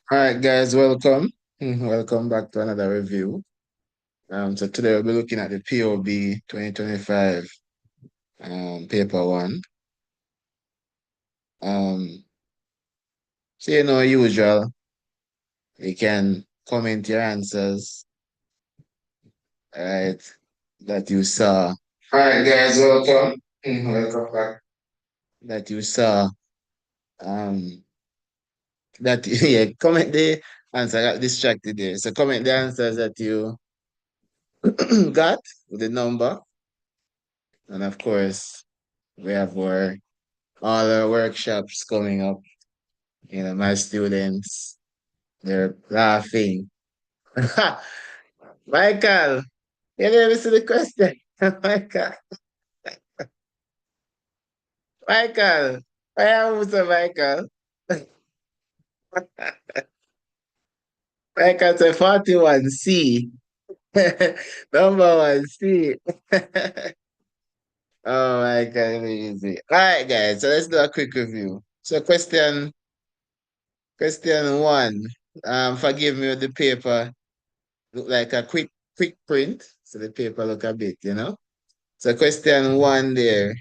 All right, guys, welcome. Welcome back to another review. So today we'll be looking at the POB 2025 paper one. Um, so usual, you can comment your answers, right, that you saw. All right, guys, welcome. Welcome back. That you saw. Um, that yeah, comment the answer. I got distracted there. So comment the answers that you got with the number, and of course we have all our workshops coming up. My students, they're laughing. Michael, you never see the question. Michael, Michael, I am Mr. Michael. Michael said 41C. Number one, C. Oh my God, easy. All right, guys, so let's do a quick review. So question one. Forgive me with the paper. Look like a quick print. So the paper look a bit. So question one there.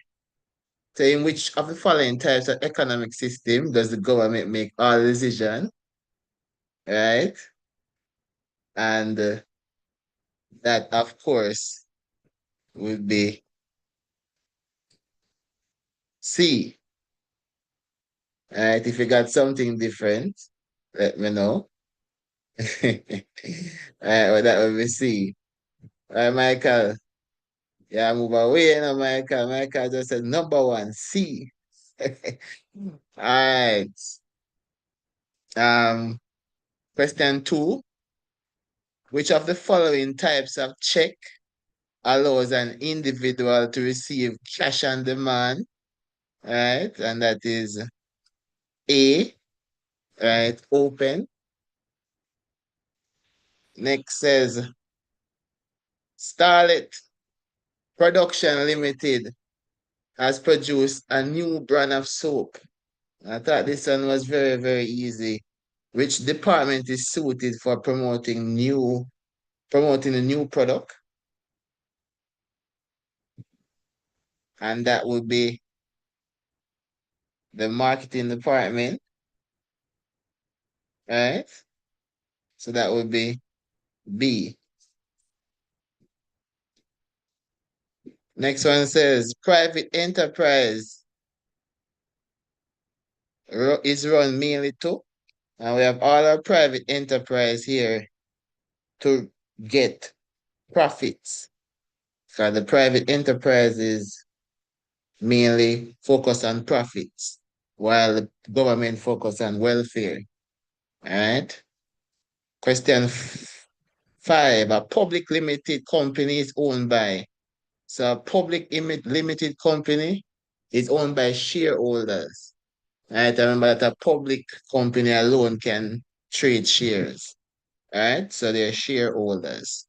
So in which of the following types of economic system does the government make all decision, right? And that, of course, would be C. Right? If you got something different, let me know. Well, that would be C. All right, Michael. Yeah, move away now, Michael. Michael just said number one, C. All right. Um, question two. Which of the following types of check allows an individual to receive cash on demand, right? And that is A, right? Open. Next says Starlet Production Limited has produced a new brand of soap. I thought this one was very, very easy. Which department is suited for promoting a new product? And that would be the marketing department, right? So that would be B. Next one says private enterprise is run mainly to, and we have all our private enterprise here to get profits. So the private enterprise is mainly focused on profits, while the government focus on welfare. All right. Question five: a public limited company is owned by. So a public limited company is owned by shareholders. Right? Remember that a public company alone can trade shares. Right? So they're shareholders.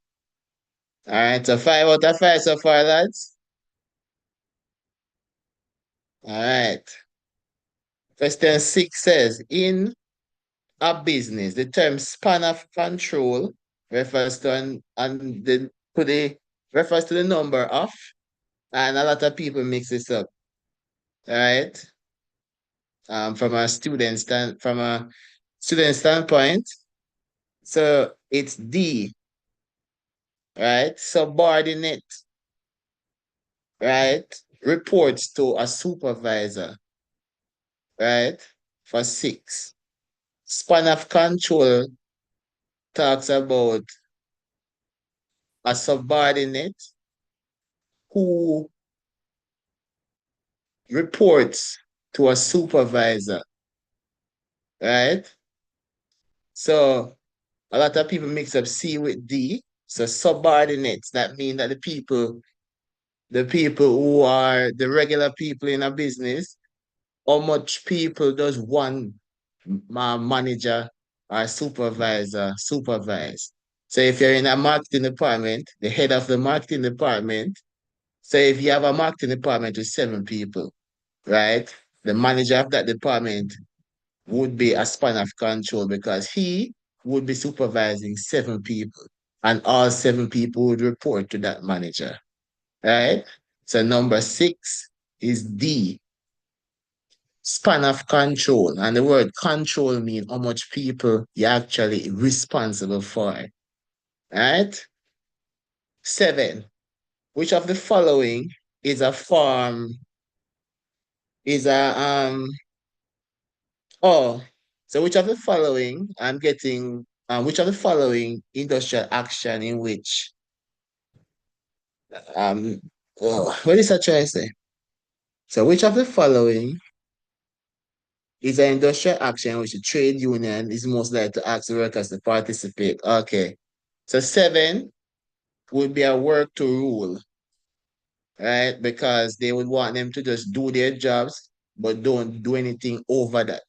All right. So 5 out of 5 so far, lads. All right. Question six says, in a business, the term span of control refers to refers to the number of, and a lot of people mix this up. All right. From a student standpoint, so it's D, right? Subordinate, right? Reports to a supervisor, right? For six. Span of control talks about a subordinate who reports to a supervisor, right? So a lot of people mix up C with D. So subordinates, that means that the people who are the regular people in a business, how much people does one manager or supervisor supervise? So if you're in a marketing department, the head of the marketing department, so if you have a marketing department with 7 people, right? The manager of that department would be a span of control because he would be supervising 7 people and all 7 people would report to that manager, right? So number 6 is D, span of control. And the word control means how much people you're actually responsible for, right? 7, which of the following is a form, is a, oh, so which of the following I'm getting, which of the following industrial action in which, um, oh, what is that trying to say? So which of the following is an industrial action in which the trade union is most likely to ask the workers to participate? Okay. So 7 would be a work to rule, right? Because they would want them to just do their jobs, but don't do anything over that,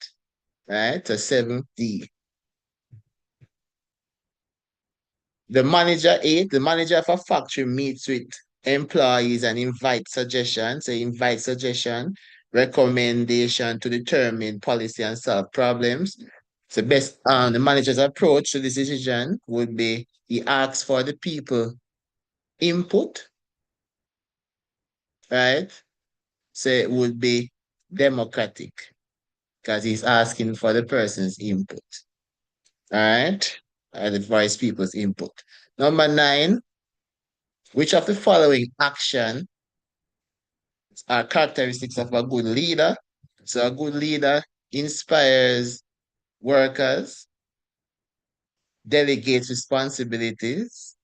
right? So 7D. The manager 8, the manager of a factory meets with employees and invite suggestions. So invite suggestion, recommendation to determine policy and solve problems. So best the manager's approach to this decision would be he asks for the people input, right? So it would be democratic because he's asking for the person's input. All right. And the vice people's input. Number 9, which of the following action are characteristics of a good leader? So a good leader inspires workers, delegates responsibilities,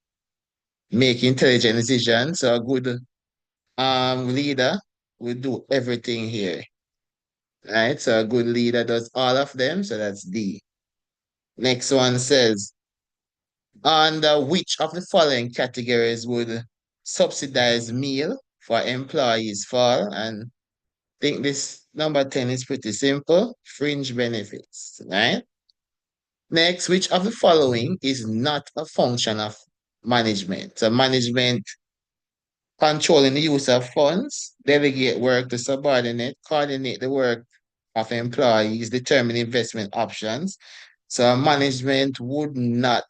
make intelligent decisions. So a good leader will do everything here. Right? So a good leader does all of them. So that's D. Next one says, under which of the following categories would subsidize meal for employees fall? And think this number 10 is pretty simple. Fringe benefits, right? Next, which of the following is not a function of management? So management controlling the use of funds, delegate work to subordinate, coordinate the work of employees, determine investment options. So management would not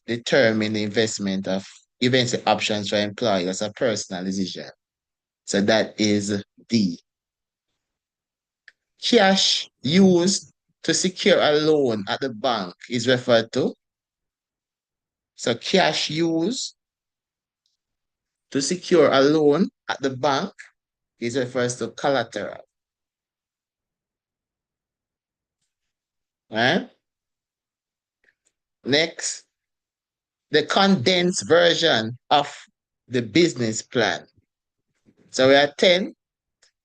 determine the investment of investment options for employees. That's a personal decision. So that is D. Cash used to secure a loan at the bank is referred to. So cash used to secure a loan at the bank is refers to collateral. Right? Next, the condensed version of the business plan. So we're at 10.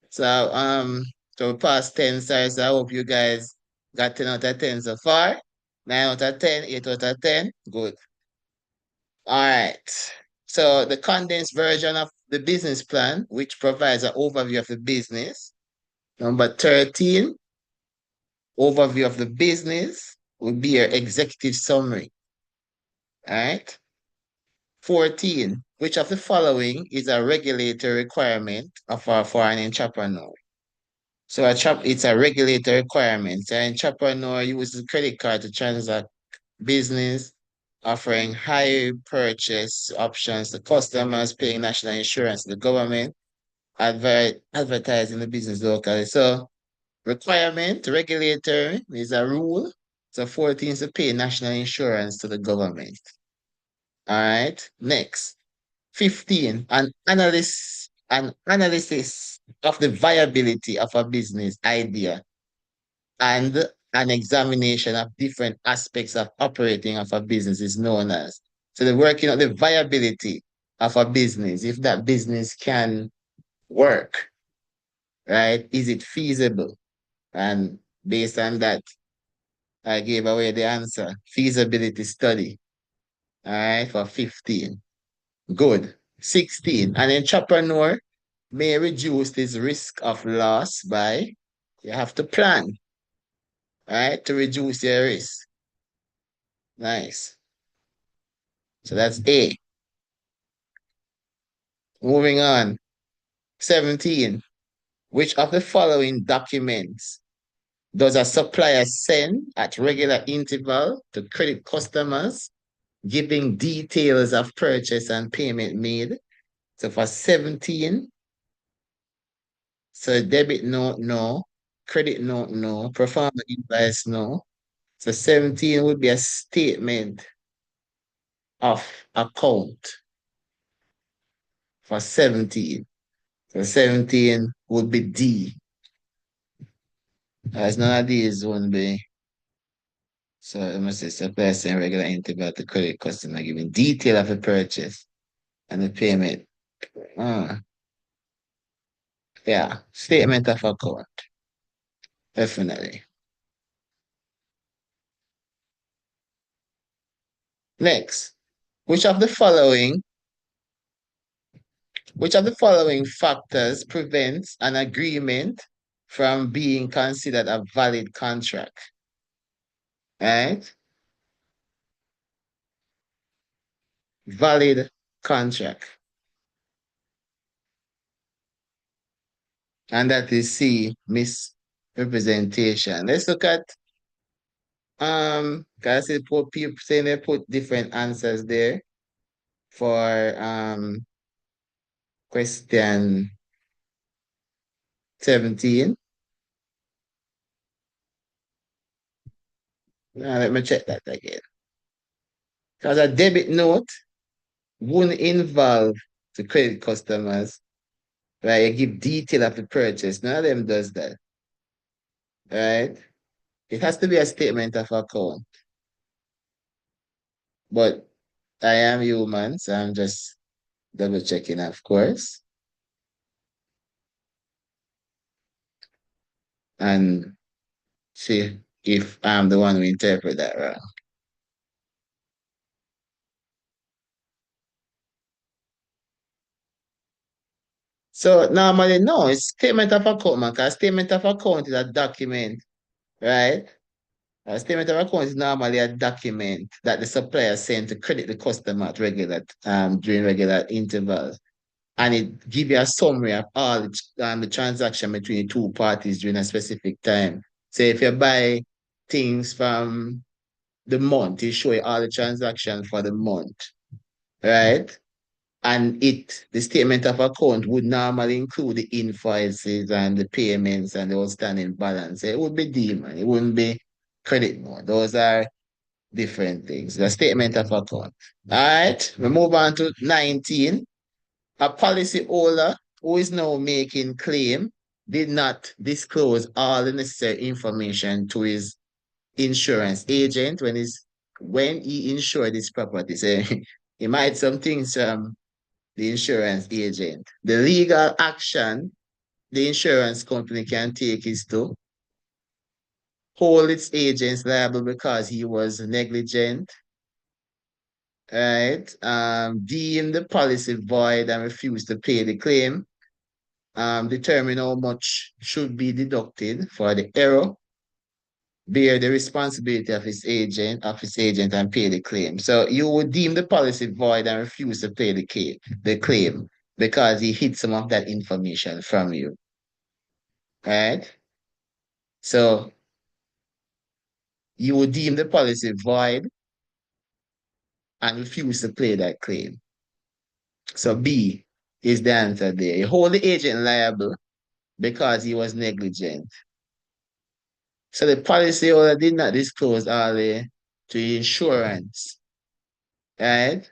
So we passed 10 size. I hope you guys got 10 out of 10 so far. 9 out of 10, 8 out of 10. Good. All right. So the condensed version of the business plan, which provides an overview of the business. Number 13, overview of the business would be your executive summary. All right. 14, which of the following is a regulatory requirement of our foreign entrepreneur? So it's a regulatory requirement. So an entrepreneur uses credit card to transact business, offering high purchase options to customers, paying national insurance to the government, advertising the business locally. So requirement, regulator is a rule. So 14 is to pay national insurance to the government. All right. Next, 15, an analysis of the viability of a business idea and an examination of different aspects of operating of a business is known as. So they're working on the viability of a business, if that business can work, right? Is it feasible? And based on that, I gave away the answer. Feasibility study. All right, for 15. Good. 16. An entrepreneur may reduce his risk of loss by you have to plan, right? To reduce your risk. Nice. So that's A. Moving on. 17. Which of the following documents does a supplier send at regular interval to credit customers, giving details of purchase and payment made? So for 17, so debit note, no. Credit note, no. Performance invoice, no. So 17 would be a statement of account for 17. So 17 would be D. As none of these won't be. So let me say supplier send regular interval to credit customer giving detail of the purchase and the payment. Uh, yeah, statement of account. Definitely. Next, which of the following which of the following factors prevents an agreement from being considered a valid contract? Right? Valid contract. And that is C, misrepresentation. Let's look at guys, put people saying they put different answers there for question 17. Now let me check that again. Because a debit note wouldn't involve the credit customers, right? You give detail of the purchase. None of them does that, right? It has to be a statement of account. But I am human, so I'm just double checking, of course. And see if I'm the one who interpret that wrong. So normally, no, it's statement of account, man, because statement of account is a document, right? A statement of account is normally a document that the supplier sent to credit the customer at regular during regular intervals. And it give you a summary of all the transaction between the two parties during a specific time. So if you buy things from the month, it show you all the transactions for the month, right? And the statement of account would normally include the invoices and the payments and the outstanding balance. It would be D, man. It wouldn't be credit note. Those are different things. The statement of account. All right, we move on to 19. A policy holder who is now making claim did not disclose all the necessary information to his insurance agent when he insured his property. So he might some things from the insurance agent. The legal action the insurance company can take is to hold its agents liable because he was negligent, right? Deem the policy void and refuse to pay the claim. Determine how much should be deducted for the error, bear the responsibility of his agent and pay the claim. So you would deem the policy void and refuse to pay the claim because he hid some of that information from you, right? So you would deem the policy void and refuse to pay that claim. So B is the answer there. You hold the agent liable because he was negligent. So the policyholder did not disclose all to insurance, right?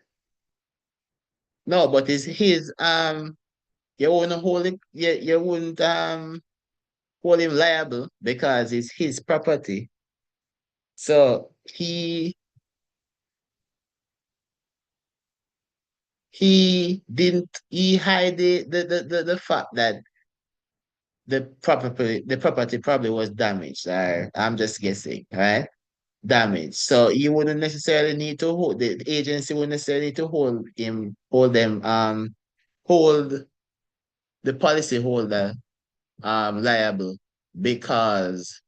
No, but it's his you wouldn't hold it, you wouldn't hold him liable because it's his property. So he hide the fact that the property probably was damaged. I'm just guessing, right? Damaged. So you wouldn't necessarily need to hold the agency wouldn't necessarily need to hold the policy holder liable because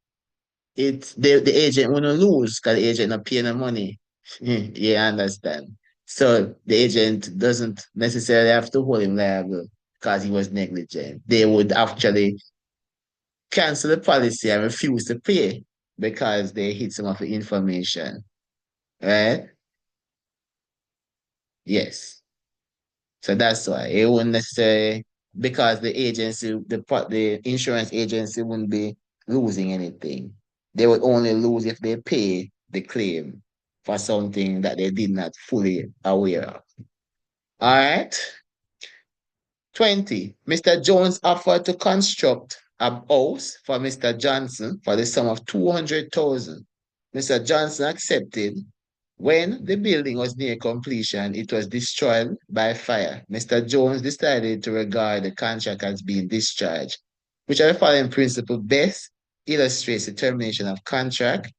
the agent wouldn't lose because the agent not paying the money. You understand? So the agent doesn't necessarily have to hold him liable because he was negligent. They would actually cancel the policy and refuse to pay because they hid some of the information, right? Yes. So that's why it wouldn't necessarily, because the agency, the insurance agency wouldn't be losing anything. They would only lose if they pay the claim for something that they did not fully aware of. All right. 20. Mr. Jones offered to construct a house for Mr. Johnson for the sum of 200,000. Mr. Johnson accepted. When the building was near completion, it was destroyed by fire. Mr. Jones decided to regard the contract as being discharged, which are the following principle best illustrates the termination of contract,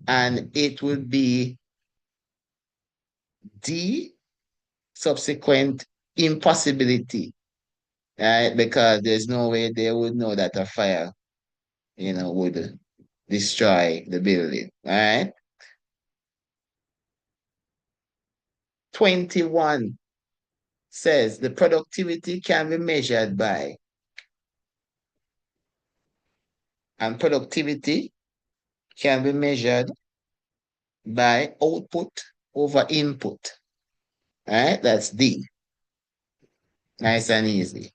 and it would be D, subsequent impossibility, right? Because there's no way they would know that a fire, would destroy the building, all right? 21 says the productivity can be measured by, and productivity can be measured by output over input. All right, that's D. Nice and easy.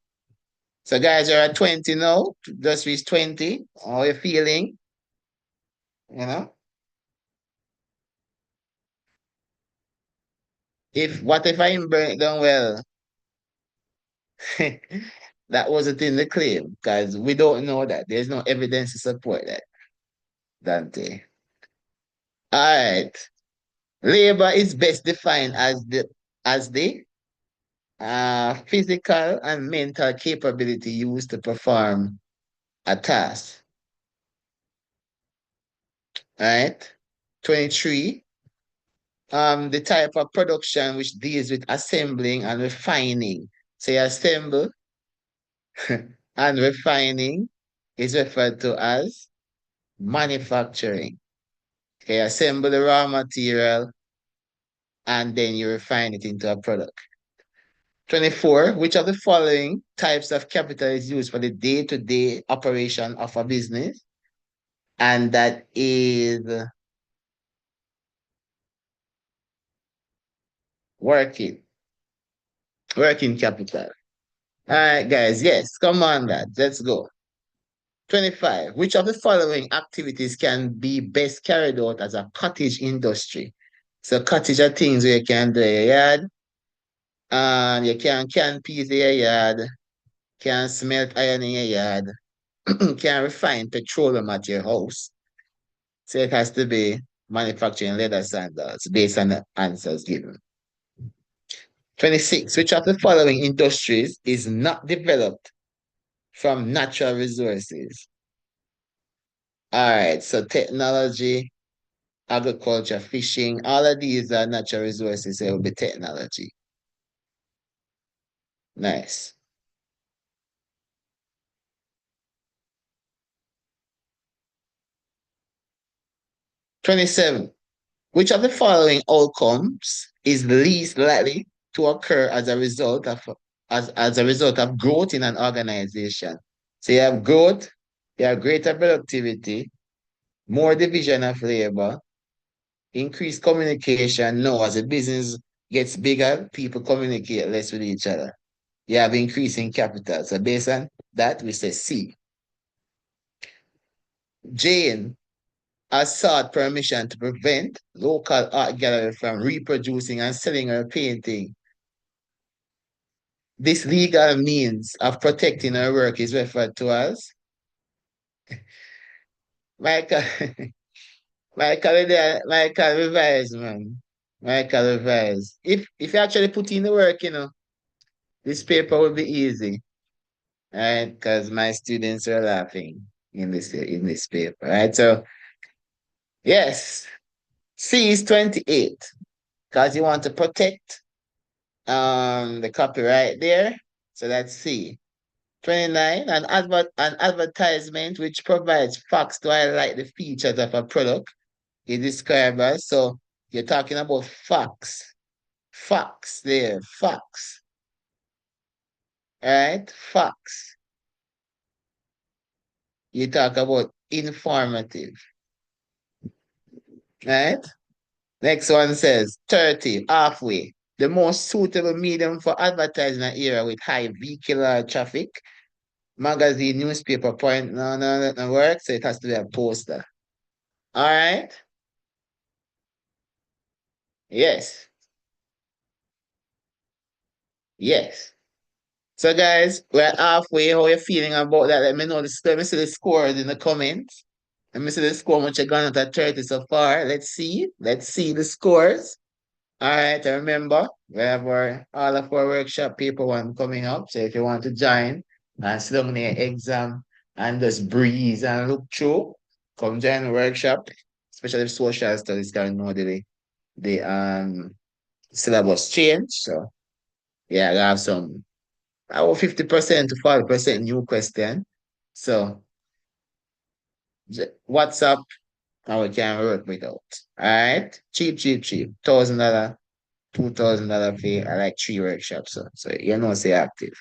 So guys, you're at 20 now. Just reached 20. How are you feeling? You know? What if I didn't burn it down well? That wasn't in the claim because we don't know that. There's no evidence to support that, Dante. All right. Labor is best defined as the physical and mental capability used to perform a task. All right. 23. The type of production which deals with assembling and refining. Say assemble and refining is referred to as manufacturing. Okay, assemble the raw material and then you refine it into a product. 24, which of the following types of capital is used for the day-to-day operation of a business? And that is working, working capital. All right, guys, yes, come on, lads, let's go. 25, which of the following activities can be best carried out as a cottage industry? So cottage are things where you can do in your yard, and you can peas in your yard, can smelt iron in your yard, can refine petroleum at your house. So it has to be manufacturing leather sandals based on the answers given. 26. Which of the following industries is not developed from natural resources? All right, so technology, agriculture, fishing, all of these are natural resources, so it will be technology. Nice. 27. Which of the following outcomes is least likely to occur as a result of growth in an organization? So you have growth, you have greater productivity, more division of labor, increased communication. No, as a business gets bigger, people communicate less with each other. You have increasing capital. So based on that, we say C. Jane has sought permission to prevent local art gallery from reproducing and selling her painting. This legal means of protecting her work is referred to as Michael. Michael revise, man. Michael revise. If you actually put in the work, this paper will be easy. Right? Because my students are laughing in this paper. Right. So yes, C is 28. Because you want to protect the copyright there. So that's C. 29, an advertisement which provides facts to highlight the features of a product is described as. So you're talking about facts. Facts there, facts. Right? Facts. you talk about informative, right? Next one says 30, halfway. The most suitable medium for advertising an area with high vehicular traffic. Magazine, newspaper, point, no, no, that don't work. So it has to be a poster. All right. Yes. Yes. So guys, we're halfway. How you feeling about that? Let me know this. Let me see the scores in the comments. Let me see the score. Much you gone at 30 so far. Let's see. Let's see the scores. All right, and remember, we have all of our workshop paper one coming up. So if you want to join and sit down in your exam and just breeze and look through, come join the workshop, especially if social studies can know the syllabus change. So yeah, I have some about 50% to 40% new question. So WhatsApp and we can work with out. All right. Cheap, cheap, cheap. $1,000. $2,000 fee. I like 3 workshops. So you know, say active.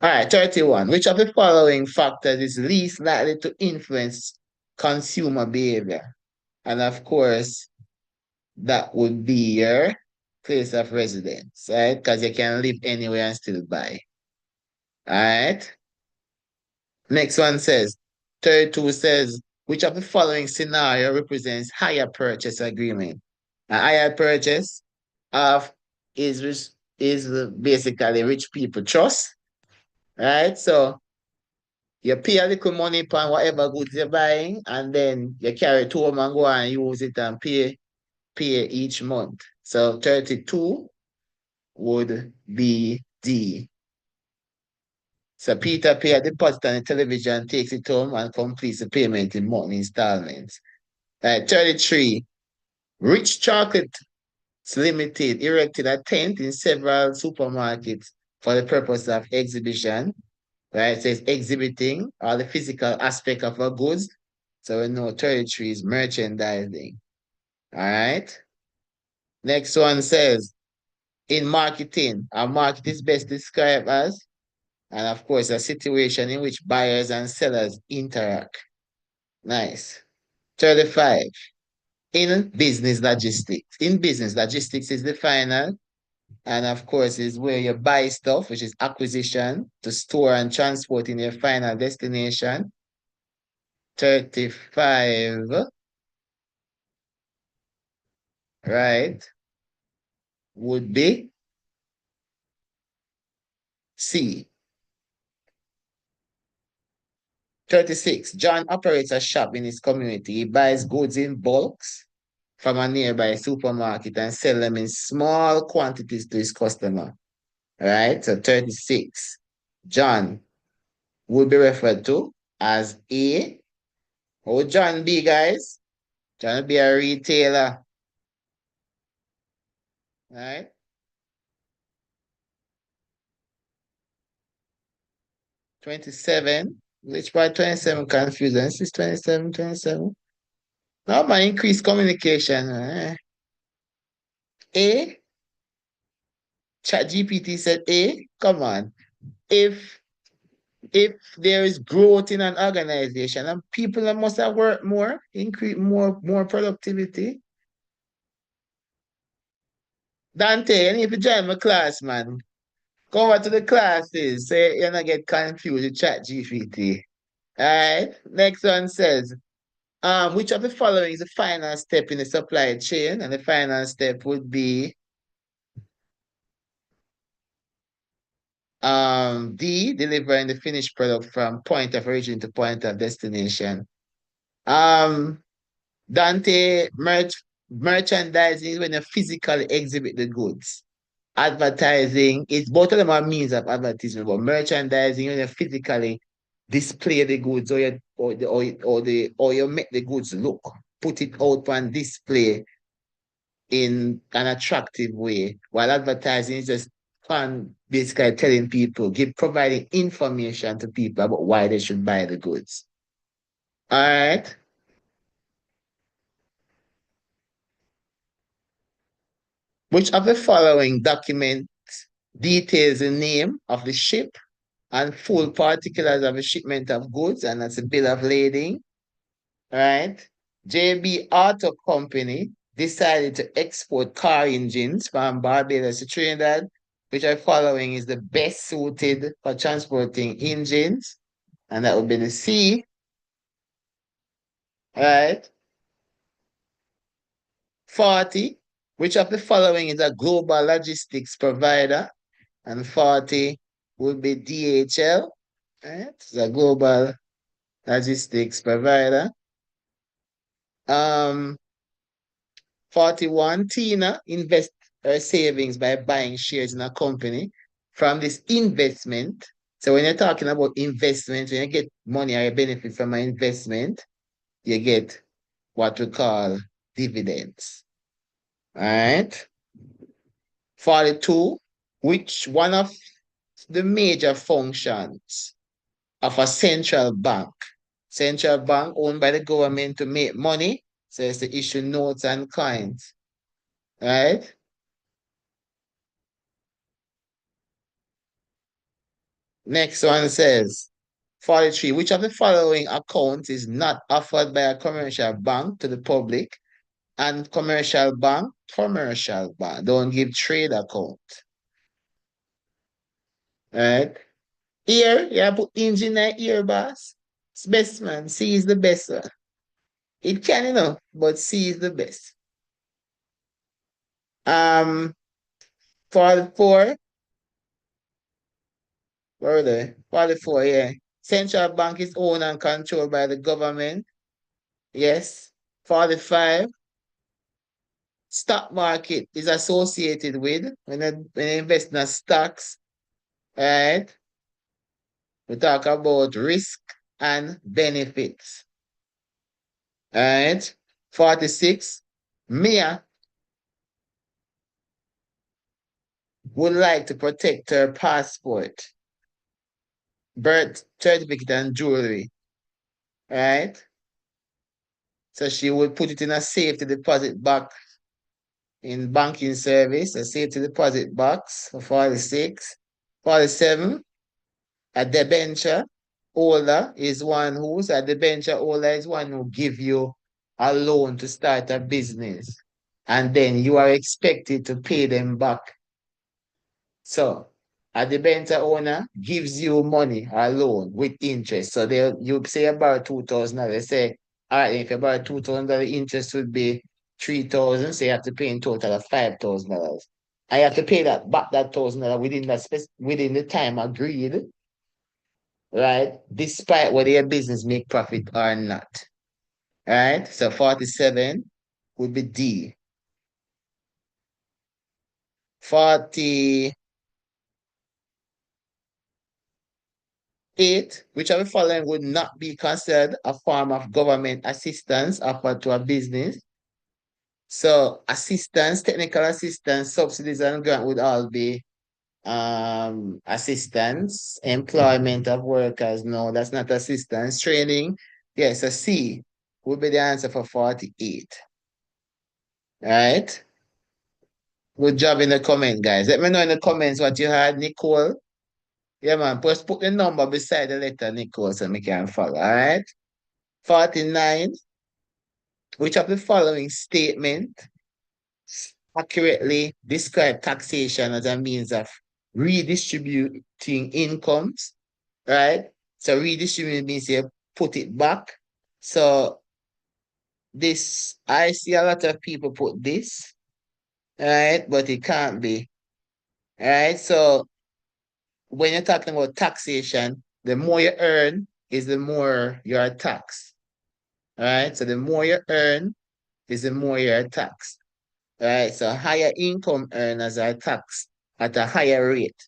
All right, 31. Which of the following factors is least likely to influence consumer behavior? And of course, that would be your place of residence, right? Because you can live anywhere and still buy. All right. Next one says, 32 says, which of the following scenario represents hire purchase agreement? A hire purchase of is basically rich people trust, right? So you pay a little money upon whatever goods you're buying, and then you carry it home and go and use it and pay each month. So 32 would be D. So Peter pay a deposit on the television, takes it home, and completes the payment in monthly installments. 33. Rich Chocolate Limited erected a tent in several supermarkets for the purpose of exhibition. Right? So it's exhibiting all the physical aspect of our goods. So we know 33 is merchandising. All right. Next one says in marketing, our market is best described as, and of course, a situation in which buyers and sellers interact. Nice. 35. In business logistics. In business logistics is the final. And of course, is where you buy stuff, which is acquisition, to store and transport in your final destination. 35, right, would be C. 36. John operates a shop in his community. He buys goods in bulks from a nearby supermarket and sell them in small quantities to his customer. Right? So 36. John would be referred to as A. Or John B, guys. John be a retailer. Right? 27. Which part 27 confusion? This is 27, 27. No, man, increased communication. A. ChatGPT said A. Come on. If if there is growth in an organization and people that must have worked more, increase more productivity. Dante, you need to join my class, man. Come over to the classes so you don't get confused with ChatGPT. All right. Next one says, which of the following is the final step in the supply chain? And the final step would be D, delivering the finished product from point of origin to point of destination. Um, Dante, merchandising is when you physically exhibit the goods. Advertising is both of them are means of advertisement, but merchandising when you physically display the goods or you make the goods look, put it out on display in an attractive way, while advertising is just fun, basically telling people, providing information to people about why they should buy the goods. All right. Which of the following documents details the name of the ship and full particulars of a shipment of goods, and that's a bill of lading, right? JB Auto Company decided to export car engines from Barbados to Trinidad, which are following is the best suited for transporting engines, and that would be the C, right? 40, which of the following is a global logistics provider? And 40 would be DHL, right? It's a global logistics provider. 41, Tina invest her savings by buying shares in a company. From this investment, so when you're talking about investment, when you get money or you benefit from an investment, you get what we call dividends. All right. 42, which one of the major functions of a central bank? Central bank owned by the government to make money, so it's to issue notes and coins, right? Next one says 43, which of the following accounts is not offered by a commercial bank to the public? And commercial bank, don't give trade account, right? Here, you put engine in here, boss. It's best, man. C is the best one. It can, but C is the best. 44, where are they? 44, yeah. Central bank is owned and controlled by the government. Yes. 45, stock market is associated with when you invest in stocks, right? We talk about risk and benefits. Right? 46, Mia would like to protect her passport, birth certificate, and jewelry. Right? So she would put it in a safety deposit box in banking service, a safety deposit box for 46. 47, a debenture holder is one who's a debenture holder is one who give you a loan to start a business. And then you are expected to pay them back. So a debenture owner gives you money or loan with interest. So you say about $2,000. They say, all right, if you borrow $2,000, interest would be 3,000. So you have to pay in total of $5,000. I have to pay that $1,000 within the time agreed, right? Despite whether your business make profit or not. Right? So 47 would be D. 48, which of the following would not be considered a form of government assistance offered to a business? So assistance, technical assistance, subsidies and grant would all be assistance. Employment of workers, no, that's not assistance. Training, yes, a C would be the answer for 48. Right? Good job in the comment, guys. Let me know in the comments what you had, Nicole. Yeah, man. Just put the number beside the letter, Nicole, so we can follow. All right. 49. Which of the following statement accurately describe taxation as a means of redistributing incomes? Right? So redistributing means you put it back. So this, I see a lot of people put this, right? But it can't be. All right. So when you're talking about taxation, the more you earn is the more you're taxed. All right. So the more you earn is the more you're taxed. All right. So higher income earners are taxed at a higher rate.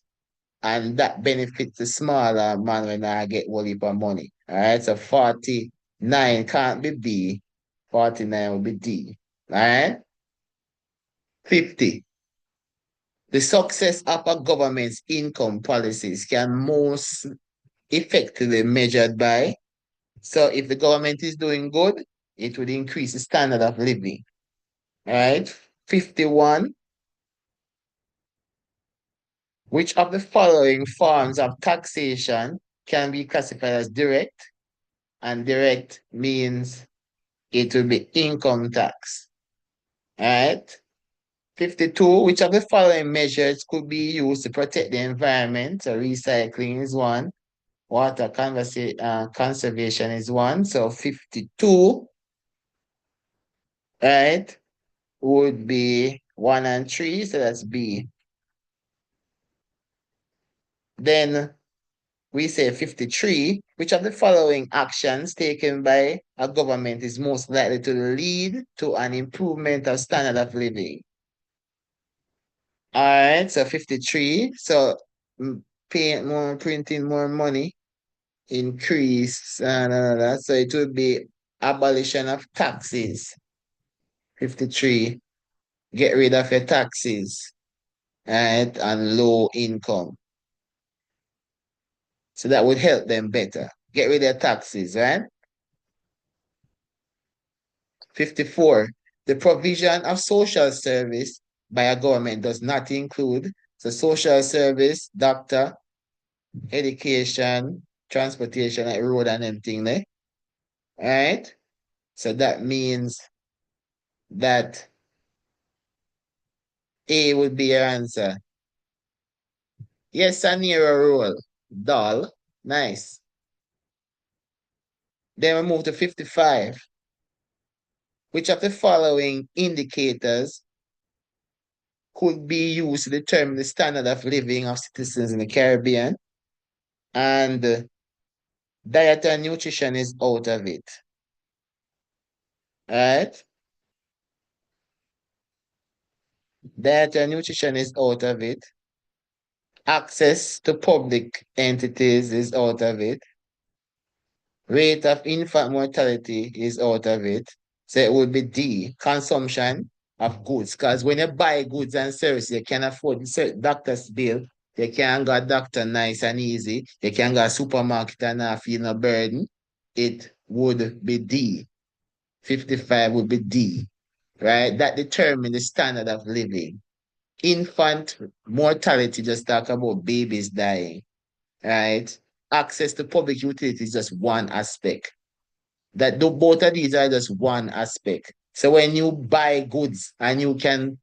And that benefits the smaller man when I get whole heap of money. All right. So 49 can't be B. 49 will be D. All right. 50. The success of a government's income policies can most effectively measured by. So if the government is doing good, it would increase the standard of living. All right. 51. Which of the following forms of taxation can be classified as direct? And direct means it will be income tax. All right. 52. Which of the following measures could be used to protect the environment? So recycling is one. Water conservation is one. So 52, right, would be 1 and 3. So that's B. Then we say 53, which of the following actions taken by a government is most likely to lead to an improvement of standard of living? All right, so 53. So paying more, printing more money, increase, so it would be abolition of taxes. 53. Get rid of your taxes, right, and low income. So that would help them better. Get rid of taxes, right? 54. The provision of social service by a government does not include the social service, doctor, education, transportation, like road and everything there. Right? So that means that A would be your answer. Yes, a near rule. Dull. Nice. Then we move to 55. Which of the following indicators could be used to determine the standard of living of citizens in the Caribbean? And diet and nutrition is out of it. Right? Diet and nutrition is out of it. Access to public entities is out of it. Rate of infant mortality is out of it. So it would be D, consumption of goods. Because when you buy goods and services, you can afford doctor's bill. You can go a doctor nice and easy. You can go a supermarket and not feel no burden. It would be D. 55 would be D, right? That determines the standard of living. Infant mortality, just talk about babies dying, right? Access to public utilities is just one aspect. Both of these are just one aspect. So when you buy goods and you can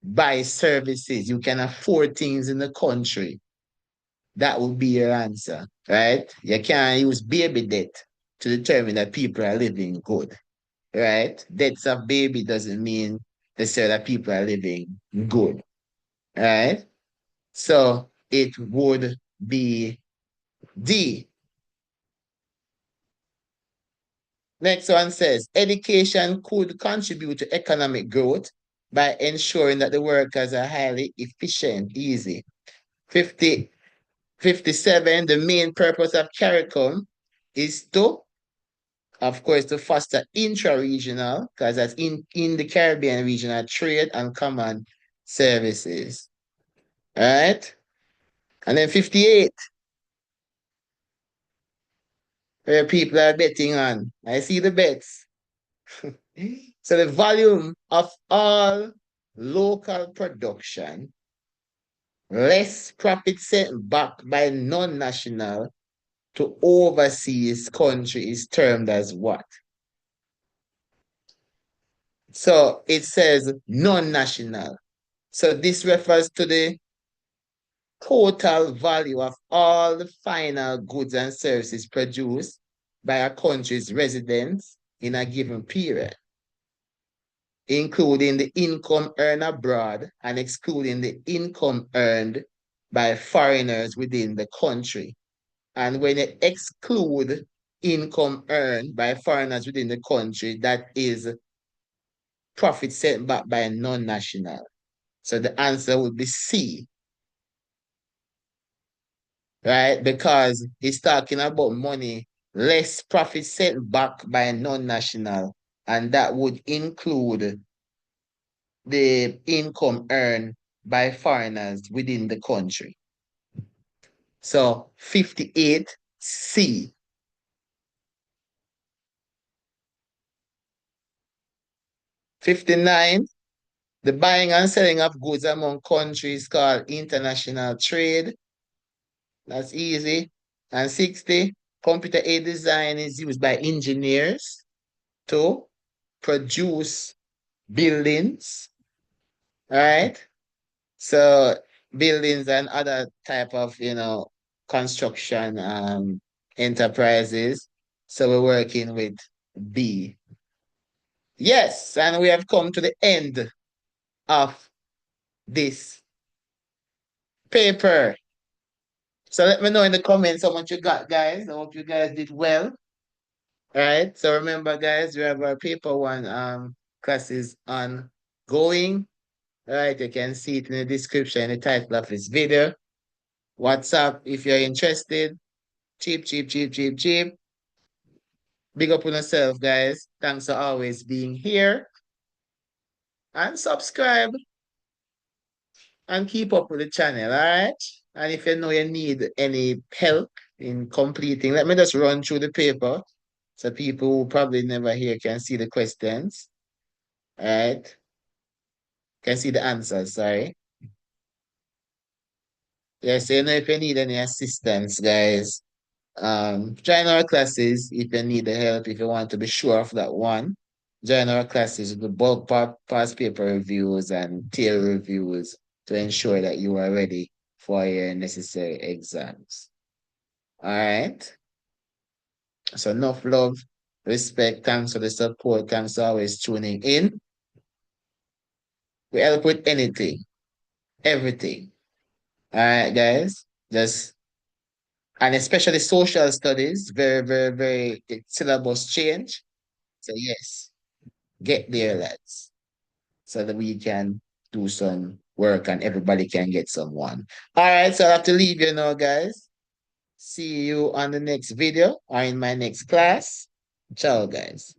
buy services, you can afford things in the country, that would be your answer, right? You can't use baby debt to determine that people are living good, right? Deaths of baby doesn't mean necessarily that people are living good, right? So it would be D. Next one says, education could contribute to economic growth by ensuring that the workers are highly efficient. Easy. 50, 57, the main purpose of CARICOM is to, of course, to foster intra-regional, because that's in the Caribbean regional trade and common services. All right? And then 58, where people are betting on. I see the bets. So the volume of all local production, less profit sent back by non-national to overseas country is termed as what? So it says non-national. So this refers to the total value of all the final goods and services produced by a country's residents in a given period, including the income earned abroad and excluding the income earned by foreigners within the country. And when you exclude income earned by foreigners within the country, that is profit sent back by a non-national. So the answer would be C, right? Because it's talking about money, less profit sent back by a non-national, and that would include the income earned by foreigners within the country. So 58C. 59, The buying and selling of goods among countries called international trade. That's easy. And 60, computer aided design is used by engineers to produce buildings. All right. So buildings and other type of, construction enterprises. So we're working with B. Yes, and we have come to the end of this paper. So let me know in the comments how much you got, guys. I hope you guys did well. All right. So remember, guys, we have our paper one classes ongoing. All right, you can see it in the description, in the title of this video. WhatsApp if you're interested. Cheap, cheap, cheap, cheap, cheap. Big up on yourself, guys. Thanks for always being here. And subscribe and keep up with the channel, all right? And if you know you need any help in completing, let me just run through the paper so people who probably never hear can see the questions, all right? Can see the answers, sorry. Yes, you know if you need any assistance, guys, join our classes if you need the help, if you want to be sure of that one. Join our classes with the bulk past paper reviews and tier reviews to ensure that you are ready for your necessary exams. All right. So enough love, respect, thanks for the support, thanks for always tuning in. We help with anything, everything. All right, guys. Just and especially social studies, very, very, very syllabus change. So yes, get there, lads, so that we can do some work and everybody can get someone. All right, so I have to leave you now, guys. See you on the next video or in my next class. Ciao, guys.